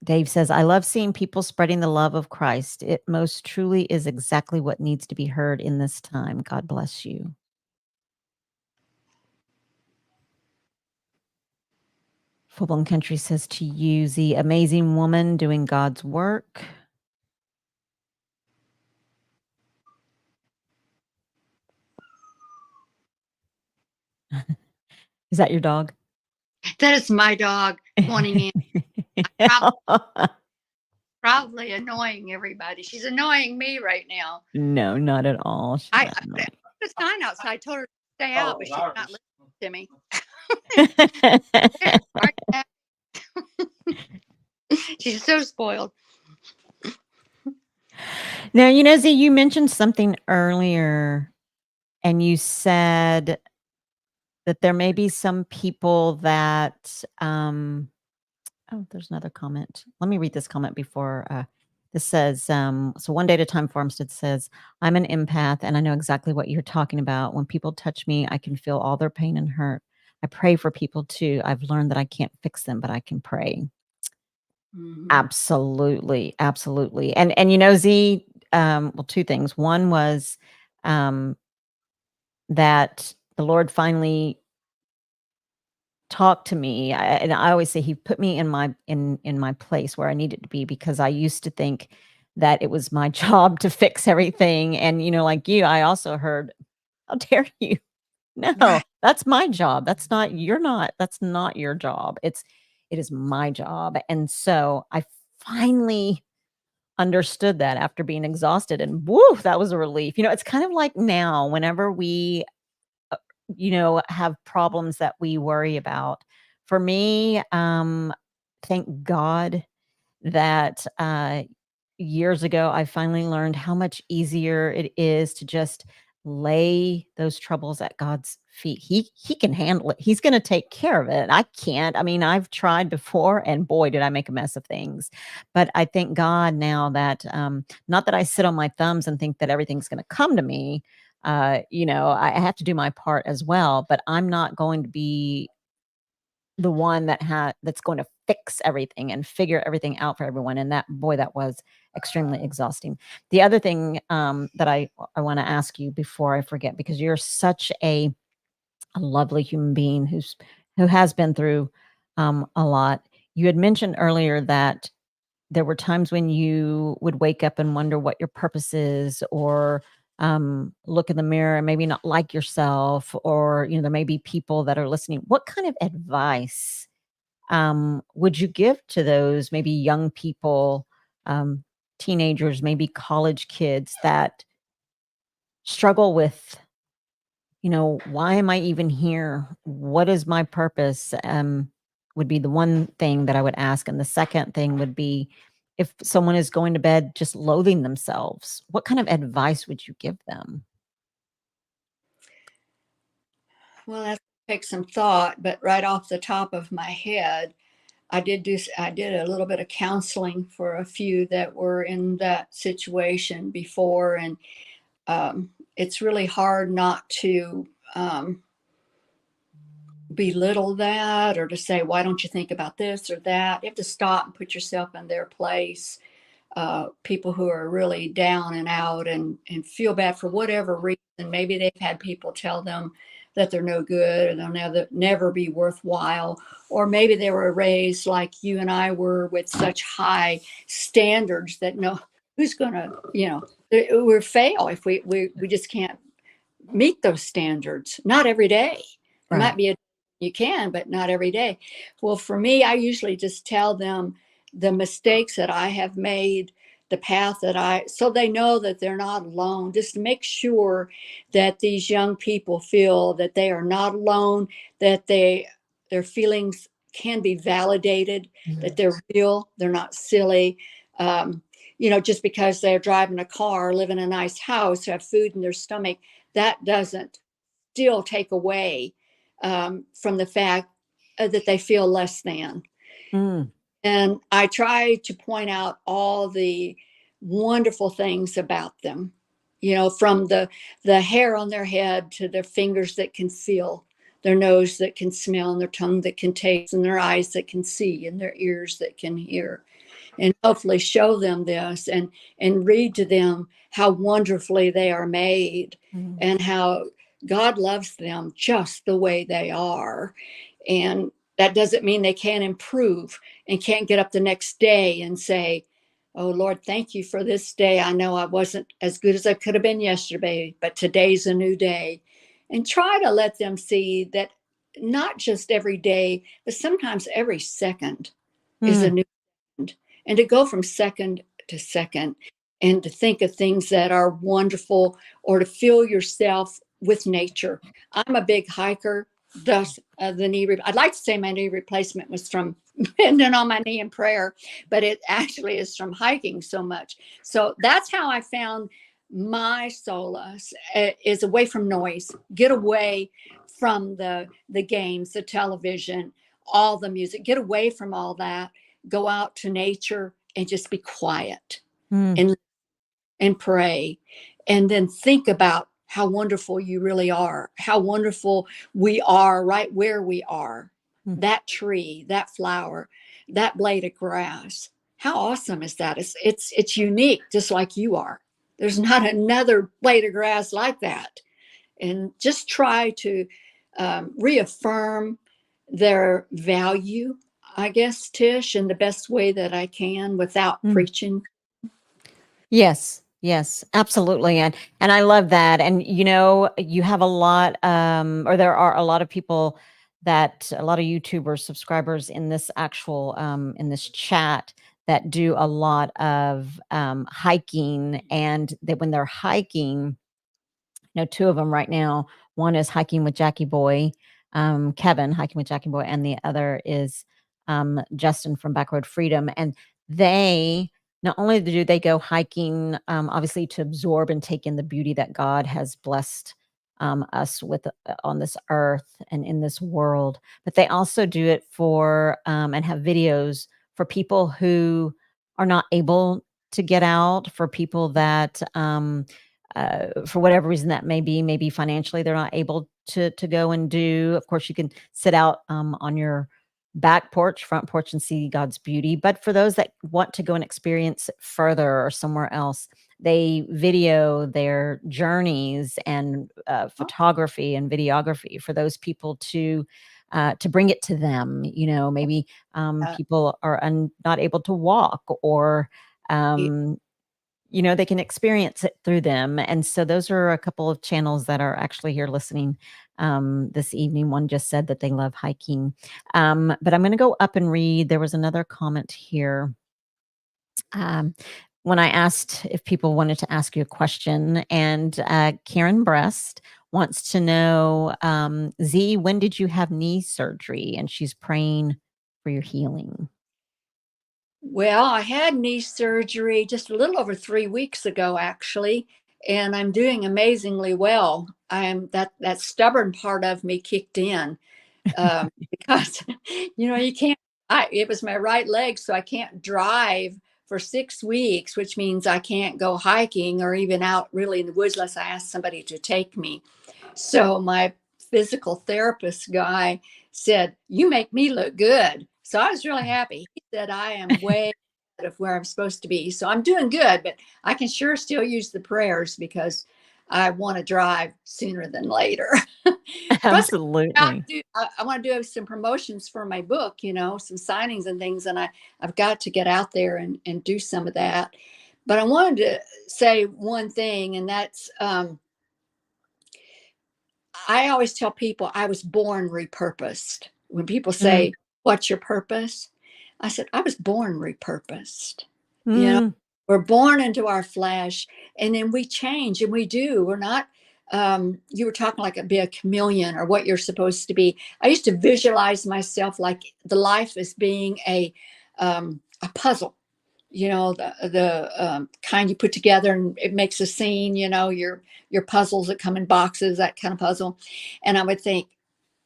Dave says, I love seeing people spreading the love of Christ. It most truly is exactly what needs to be heard in this time. God bless you. Full-blown Country says, to you, the amazing woman doing God's work. Is that your dog? That is my dog wanting in. Probably annoying everybody. She's annoying me right now. No, not at all. She's I not put annoying. a sign outside. I told her to stay out, but she's not listening to me. She's so spoiled. Now, Z, you mentioned something earlier, and you said that there may be some people that, oh, there's another comment. Let me read this comment before. This says, so One Day at a Time Farmstead says, I'm an empath, and I know exactly what you're talking about. When people touch me, I can feel all their pain and hurt. I pray for people too. I've learned that I can't fix them, but I can pray. Mhm. Absolutely, absolutely. And Z, well, two things. One was that the Lord finally talked to me, and I always say he put me in my place where I needed to be, because I used to think that it was my job to fix everything. And like you, I also heard, how dare you? No, Right. that's my job. That's not your job. It is my job. And so I finally understood that after being exhausted, and woo, that was a relief. It's kind of like now, whenever we have problems that we worry about. For me, thank God that years ago I finally learned how much easier it is to just lay those troubles at God's feet. He can handle it. He's going to take care of it. I can't. I mean, I've tried before, and boy, did I make a mess of things. But I thank God now that not that I sit on my thumbs and think that everything's going to come to me. I have to do my part as well, but I'm not going to be the one that's going to fix everything and figure everything out for everyone. And that was extremely exhausting. The other thing that I want to ask you before I forget, because you're such a lovely human being who has been through a lot. You had mentioned earlier that there were times when you would wake up and wonder what your purpose is, or look in the mirror and maybe not like yourself, or there may be people that are listening. What kind of advice would you give to those maybe young people, teenagers, maybe college kids that struggle with, why am I even here? What is my purpose? Would be the one thing that I would ask. And the second thing would be, if someone is going to bed just loathing themselves, what kind of advice would you give them? Well, that takes some thought, but right off the top of my head, I did a little bit of counseling for a few that were in that situation before, and it's really hard not to belittle that, or to say, why don't you think about this or that? You have to stop and put yourself in their place. People who are really down and out and feel bad for whatever reason. Maybe they've had people tell them that they're no good, or they'll never be worthwhile. Or maybe they were raised like you and I were, with such high standards that who's going to, we fail if we just can't meet those standards. Not every day. There might be you can, but not every day. Well, for me, I usually just tell them the mistakes that I have made, the path so they know that they're not alone. Just to make sure that these young people feel that they are not alone, that their feelings can be validated, that they're real, they're not silly. Just because they're driving a car, live in a nice house, have food in their stomach, that doesn't still take away from the fact that they feel less than. And I try to point out all the wonderful things about them, from the hair on their head to their fingers that can feel, their nose that can smell, and their tongue that can taste, and their eyes that can see, and their ears that can hear. And hopefully show them this and read to them how wonderfully they are made, and how God loves them just the way they are. And that doesn't mean they can't improve and can't get up the next day and say, oh, Lord, thank you for this day. I know I wasn't as good as I could have been yesterday, but today's a new day. And try to let them see that not just every day, but sometimes every second is a new second. And to go from second to second, and to think of things that are wonderful, or to fill yourself with nature. I'm a big hiker. Thus, I'd like to say my knee replacement was from bending on my knee in prayer, but it actually is from hiking so much. So that's how I found my solace, is away from noise. Get away from the games, the television, all the music. Get away from all that. Go out to nature and just be quiet and pray, and then think about how wonderful you really are, how wonderful we are right where we are. That tree, that flower, that blade of grass. How awesome is that? It's unique, just like you are. There's not another blade of grass like that. And just try to reaffirm their value, I guess, Tish, in the best way that I can without preaching. Yes, yes, absolutely. And I love that. And you have a lot, or there are a lot of people, that a lot of YouTubers, subscribers in this actual in this chat, that do a lot of hiking, and that when they're hiking, two of them right now. One is hiking with Jackie Boy, Kevin hiking with Jackie Boy, and the other is Justin from Backroad Freedom. And they, not only do they go hiking, obviously to absorb and take in the beauty that God has blessed us with on this earth and in this world, but they also do it for and have videos for people who are not able to get out, for people that for whatever reason that may be, maybe financially they're not able to go and do. Of course, you can sit out on your back porch, front porch, and see God's beauty. But for those that want to go and experience it further or somewhere else, they video their journeys and photography and videography for those people to to bring it to them. Maybe people are not able to walk, or they can experience it through them. And so those are a couple of channels that are actually here listening this evening. One just said that they love hiking. But I'm going to go up and read. There was another comment here. When I asked if people wanted to ask you a question, and Karen Breast wants to know, Zee, when did you have knee surgery? And she's praying for your healing. Well, I had knee surgery just a little over 3 weeks ago, actually, and I'm doing amazingly well. That stubborn part of me kicked in because you can't. It was my right leg, so I can't drive for 6 weeks, which means I can't go hiking or even out really in the woods unless I ask somebody to take me. So my physical therapist guy said, "You make me look good." So I was really happy. He said, "I am way ahead of where I'm supposed to be." So I'm doing good, but I can sure still use the prayers because I want to drive sooner than later. Plus, Absolutely. I want to do some promotions for my book, some signings and things. And I've got to get out there and do some of that. But I wanted to say one thing, and that's, I always tell people I was born repurposed. When people say, "What's your purpose?" I said, I was born repurposed. We're born into our flesh, and then we change, and we do. We're not, you were talking like be a chameleon or what you're supposed to be. I used to visualize myself like the life as being a puzzle. The kind you put together and it makes a scene, your puzzles that come in boxes, that kind of puzzle. And I would think,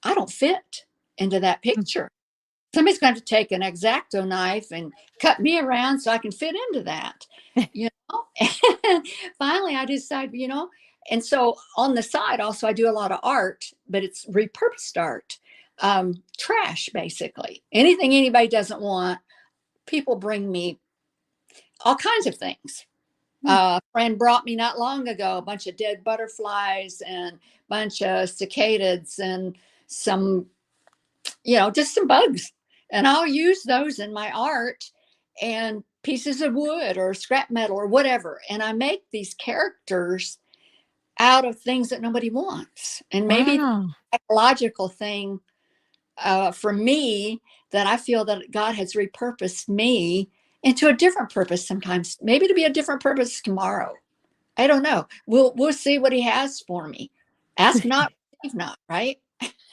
I don't fit into that picture. Somebody's going to take an X-Acto knife and cut me around so I can fit into that. And finally I decided, and so on the side also I do a lot of art, but it's repurposed art, trash, basically anything anybody doesn't want. People bring me all kinds of things. A friend brought me not long ago a bunch of dead butterflies and a bunch of cicadas and some, just some bugs. And I'll use those in my art, and pieces of wood or scrap metal or whatever. And I make these characters out of things that nobody wants. And maybe the psychological thing for me, that I feel that God has repurposed me into a different purpose sometimes, maybe to be a different purpose tomorrow. I don't know. We'll see what he has for me. Ask not, receive not, right?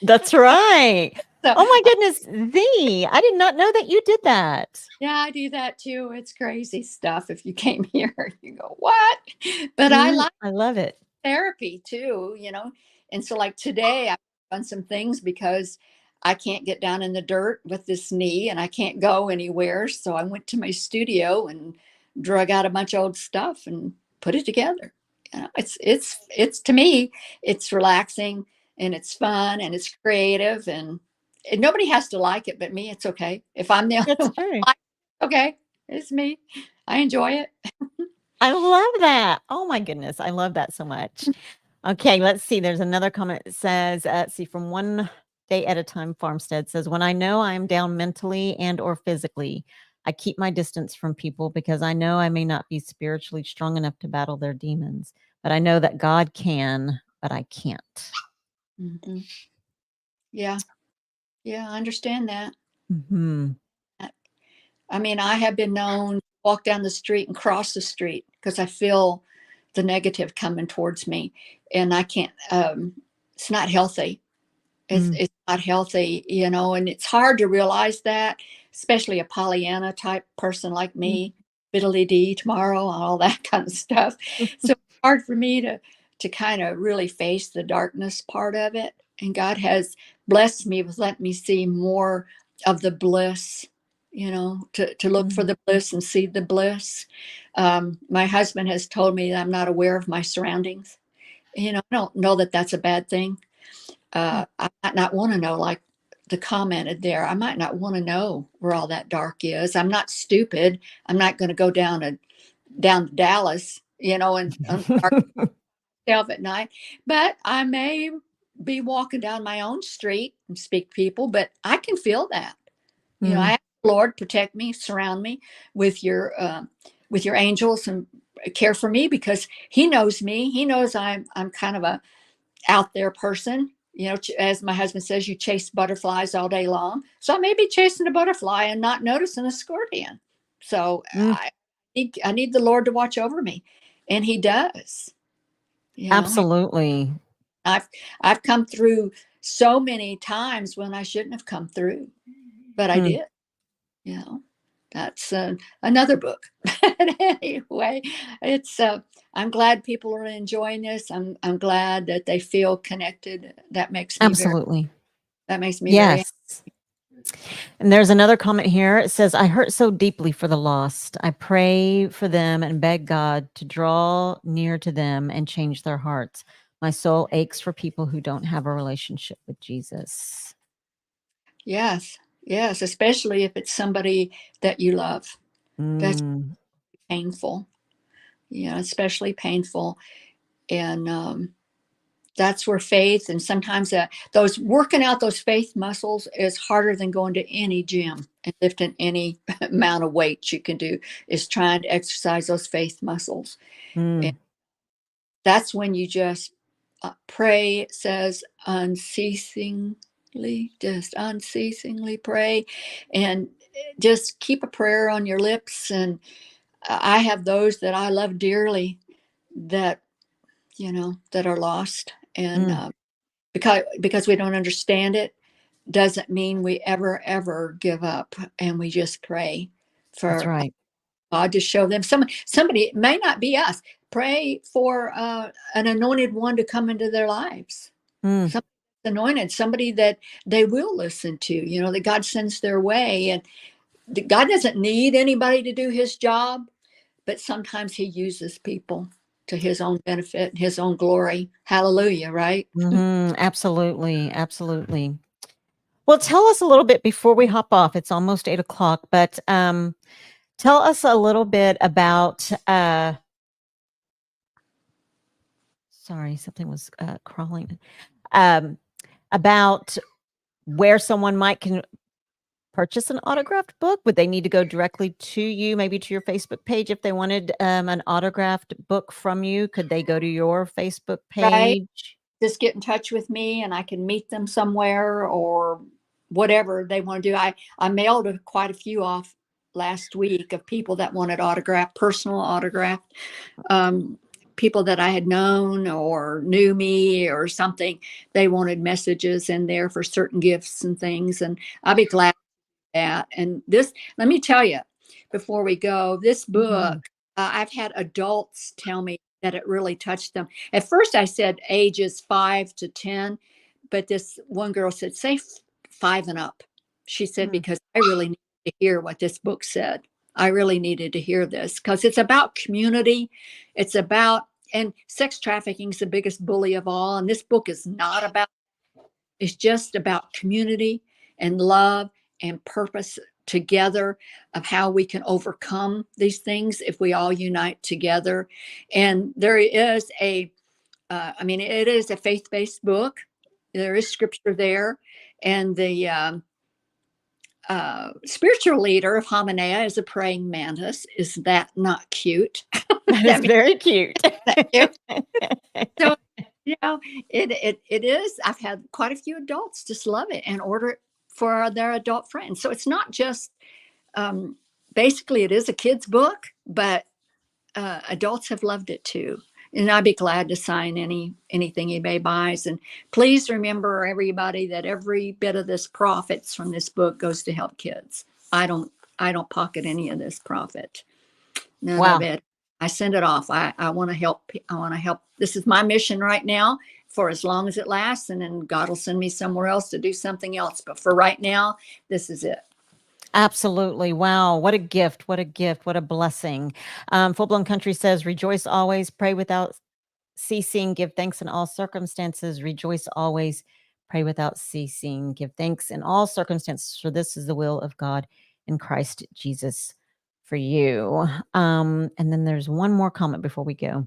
That's right. So, oh my goodness, Zee, I did not know that you did that. Yeah, I do that too. It's crazy stuff. If you came here, you go, what? But I love it. Therapy too, And so like today I've done some things because I can't get down in the dirt with this knee and I can't go anywhere. So I went to my studio and drug out a bunch of old stuff and put it together. It's to me, it's relaxing and it's fun and it's creative, and nobody has to like it but me. It's okay. If I'm the only That's one, true. okay, it's me. I enjoy it. I love that. Oh my goodness. I love that so much. Okay, let's see. There's another comment that says, from One Day at a Time Farmstead says, when I know I am down mentally and or physically, I keep my distance from people because I know I may not be spiritually strong enough to battle their demons, but I know that God can, but I can't. Mm-hmm. Yeah. Yeah, I understand that. Mm-hmm. I mean, I have been known to walk down the street and cross the street because I feel the negative coming towards me, and I can't. It's not healthy. It's not healthy, and it's hard to realize that, especially a Pollyanna type person like me, fiddly dee tomorrow, all that kind of stuff. So it's hard for me to kind of really face the darkness part of it. And God has blessed me with letting me see more of the bliss, to look for the bliss and see the bliss. My husband has told me that I'm not aware of my surroundings. I don't know that that's a bad thing. I might not want to know, like the commented there. I might not want to know where all that dark is. I'm not stupid. I'm not going to go down to Dallas, and dark myself at night. But I may be walking down my own street and speak to people, but I can feel that. I Mm, ask the Lord, protect me, surround me with your angels, and care for me, because He knows me. He knows I'm kind of a out there person. As my husband says, you chase butterflies all day long. So I may be chasing a butterfly and not noticing a scorpion. So mm, I need the Lord to watch over me, and He does. You know, absolutely. I've I've come through so many times when I shouldn't have come through, but I Mm, did. You know, that's another book. But anyway, it's I'm glad people are enjoying this. I'm glad that they feel connected. absolutely. That makes me very. Yes. And there's another comment here. It says, I hurt so deeply for the lost. I pray for them and beg God to draw near to them and change their hearts. My soul aches for people who don't have a relationship with Jesus. Yes, yes, especially if it's somebody that you love. That's Mm, painful. Especially painful, and that's where faith, and sometimes those working out those faith muscles is harder than going to any gym and lifting any amount of weight you can do, is trying to exercise those faith muscles. And mm, that's when you just pray. It says just unceasingly pray, and just keep a prayer on your lips. And I have those that I love dearly that, that are lost. And mm. because we don't understand it doesn't mean we ever give up, and we just pray That's for right. God to show them somebody. It may not be us. Pray for an anointed one to come into their lives. Mm, Somebody anointed, somebody that they will listen to. That God sends their way, and God doesn't need anybody to do His job, but sometimes He uses people to His own benefit, His own glory. Hallelujah! Right? absolutely. Absolutely. Well, tell us a little bit before we hop off. It's almost 8 o'clock, but tell us a little bit about sorry, something was crawling. Um, about where someone might can purchase an autographed book. Would they need to go directly to you, maybe to your Facebook page if they wanted an autographed book from you? Could they go to your Facebook Right? page? Just get in touch with me, and I can meet them somewhere, or whatever they want to do. I mailed quite a few off last week of people that wanted personal autograph, um, people that I had known or knew me or something. They wanted messages in there for certain gifts and things, and I'll be glad that. And this, let me tell you, before we go, this book, Mhm. I've had adults tell me that it really touched them. At first, I said ages 5 to 10, but this one girl said, say 5 and up. She said, Mm, because I really needed to hear what this book said. I really needed to hear this because it's about community. It's about, and sex trafficking is the biggest bully of all. And this book is not about, it's just about community and love and purpose together, of how we can overcome these things if we all unite together. And there is it is a faith-based book. There is scripture there, and the spiritual leader of Hominea is a praying mantis. Is that not cute? that is I mean, very cute. so it is. I've had quite a few adults just love it and order it for their adult friends. So it's not just um, basically it is a kid's book, but adults have loved it too. And I'd be glad to sign anything eBay buys. And please remember, everybody, that every bit of this profits from this book goes to help kids. I don't I don't pocket any of this profit. None of Wow. it. I send it off. I want to help. I want to help. This is my mission right now for as long as it lasts. And then God will send me somewhere else to do something else. But for right now, this is it. Absolutely. Wow. What a gift. What a gift. What a blessing. Full Blown Country says, rejoice always, pray without ceasing, give thanks in all circumstances, rejoice always, pray without ceasing, give thanks in all circumstances, for this is the will of God in Christ Jesus for you. And then there's one more comment before we go.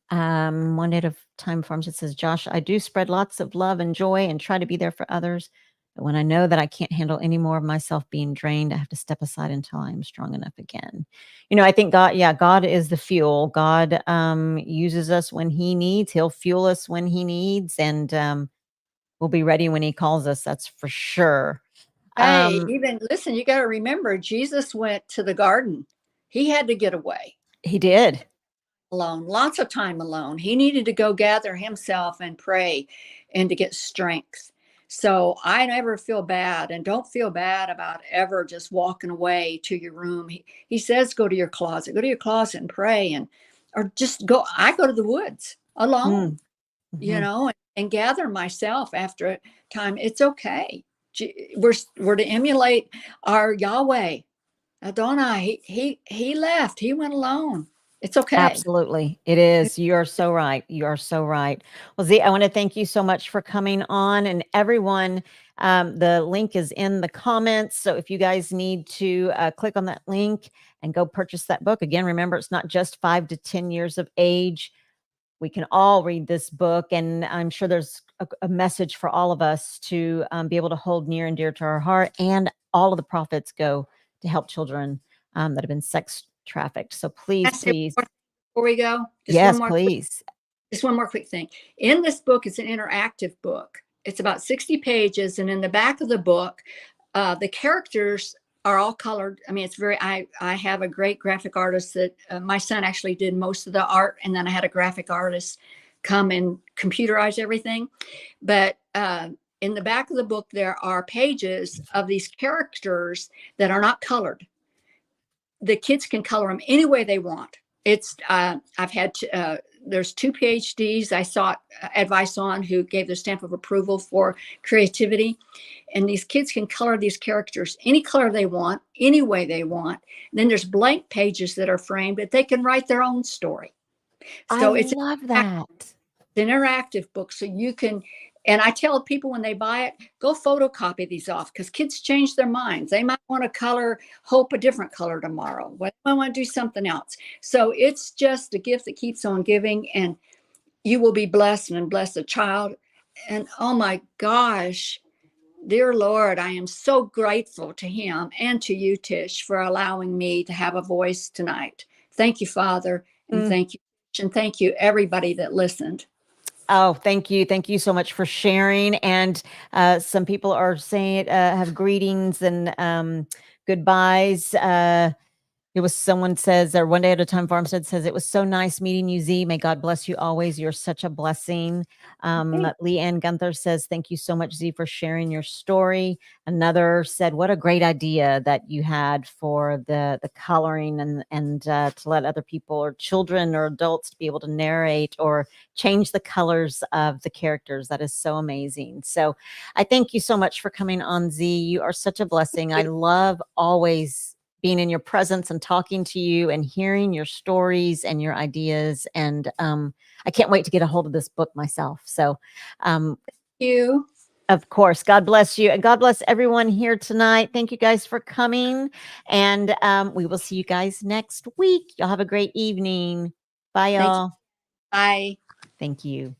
One at a time farms. It says, Josh, I do spread lots of love and joy and try to be there for others. But when I know that I can't handle any more of myself being drained, I have to step aside until I am strong enough again. I think God is the fuel. God uses us when he needs. He'll fuel us when he needs. And we'll be ready when he calls us. That's for sure. Hey, even listen, you got to remember, Jesus went to the garden. He had to get away He did. alone, lots of time alone. He needed to go gather himself and pray and to get strength. So I never feel bad, and don't feel bad about ever just walking away to your room. He says, go to your closet, and pray, or just go. I go to the woods alone, Mm-hmm. and gather myself after a time. It's okay. We're to emulate our Yahweh. Adonai, he left. He went alone. It's okay. Absolutely. It is. You are so right. You are so right. Well, Zee, I want to thank you so much for coming on, and everyone. The link is in the comments. So if you guys need to click on that link and go purchase that book, again, remember, it's not just 5 to 10 years of age. We can all read this book, and I'm sure there's a message for all of us to be able to hold near and dear to our heart. And all of the profits go to help children that have been sex trafficked. So please, please. Before we go, Yes, please. Just one more quick thing. In this book, it's an interactive book. It's about 60 pages, and in the back of the book, the characters are all colored. I mean, it's very. I have a great graphic artist that my son actually did most of the art, and then I had a graphic artist come and computerize everything. But in the back of the book, there are pages of these characters that are not colored. The kids can color them any way they want. It's I've had there's 2 PhDs I sought advice on who gave the stamp of approval for creativity, and these kids can color these characters any color they want, any way they want. And then there's blank pages that are framed that they can write their own story. So I it's love that. an interactive book, so you can. And I tell people when they buy it, go photocopy these off, because kids change their minds. They might want to color hope a different color tomorrow. They might want to do something else. So it's just a gift that keeps on giving, and you will be blessed and bless a child. And oh my gosh, dear Lord, I am so grateful to him and to you, Tish, for allowing me to have a voice tonight. Thank you, Father, and thank you, and thank you, everybody that listened. Oh, thank you. Thank you so much for sharing. And some people are saying, have greetings and goodbyes. It was someone says, or One Day at a Time Farmstead says, it was so nice meeting you, Zee. May God bless you always. You're such a blessing. Leanne Gunther says, thank you so much, Zee, for sharing your story. Another said, what a great idea that you had for the coloring and to let other people or children or adults to be able to narrate or change the colors of the characters. That is so amazing. So I thank you so much for coming on, Zee. You are such a blessing. I love always being in your presence and talking to you and hearing your stories and your ideas. And I can't wait to get a hold of this book myself. So Thank you. Of course, God bless you. And God bless everyone here tonight. Thank you guys for coming. And we will see you guys next week. Y'all have a great evening. Bye, y'all. Bye. Thank you.